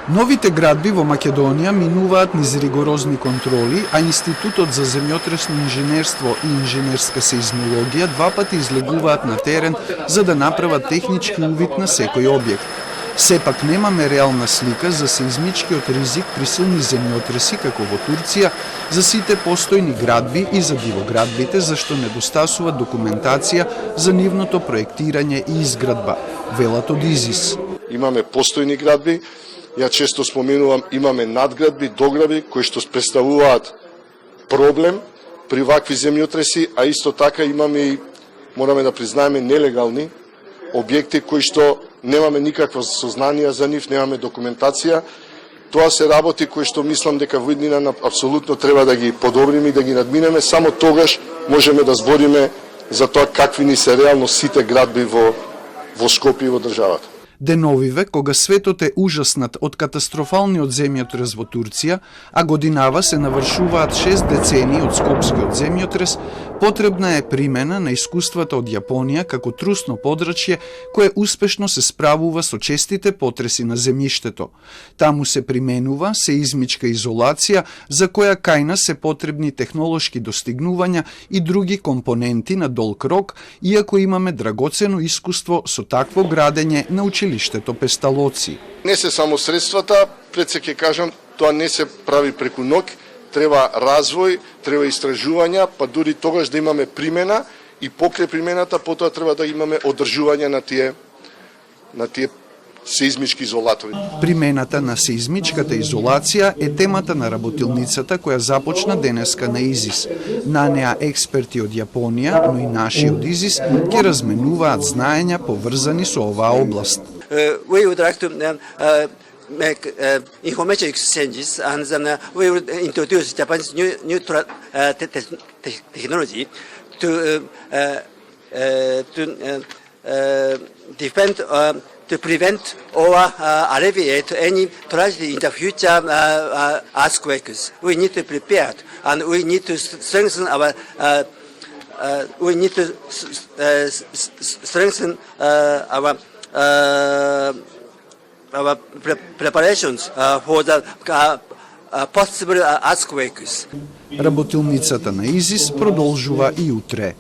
Новите градби во Македонија минуваат низ ригорозни контроли, а Институтот за земјотресно инженерство и инженерска сеизмологија два пати излегуваат на терен за да направат технички увид на секој објект. Сепак немаме реална слика за сеизмичкиот ризик при силни земјотреси како во Турција, за сите постојни градби и за дивоградбите, зашто недостасува документација за нивното проектирање и изградба, велат од ИЗИС. Имаме постојни градби, ја често споменувам, имаме надградби, доградби кои што представуваат проблем при вакви земјотреси, а исто така имаме и, мораме да признаеме, нелегални објекти кои што немаме никаква сознанија за нив, немаме документација. Тоа се работи кои што мислам дека во иднина апсолутно треба да ги подобриме и да ги надминеме, само тогаш можеме да збориме за тоа какви ни се реално сите градби во Скопје и во државата. Деновиве, кога светот е ужаснат од катастрофалниот земјотрес во Турција, а годинава се навршуваат 6 децении од скопскиот земјотрес, потребна е примена на искуствата од Јапонија како трусно подрачје кое успешно се справува со честите потреси на земјиштето. Таму се применува сеизмичка изолација за која кај нас се потребни технолошки достигнувања и други компоненти на долг рок, иако имаме драгоцено искуство со такво градење на училиштето Песталоци. Не се само средствата, пред се ќе кажам, тоа не се прави преку ноќ, треба развој, треба истражувања, па дури тогаш да имаме примена и покрај примената потоа треба да имаме одржување на тие сеизмички изолатори. Примената на сеизмичката изолација е темата на работилницата која започна денеска на ИЗИС. На неа експерти од Јапонија, но и наши од ИЗИС ќе разменуваат знаења поврзани со оваа област. We would like to make information exchanges, and then we would introduce Japanese new technology to defend, to prevent or alleviate any tragedy in the future earthquakes. We need to prepare, and we need to strengthen our. We need to strengthen our preparations for the possible earthquakes. Работилницата на ИЗИС продолжува и утре.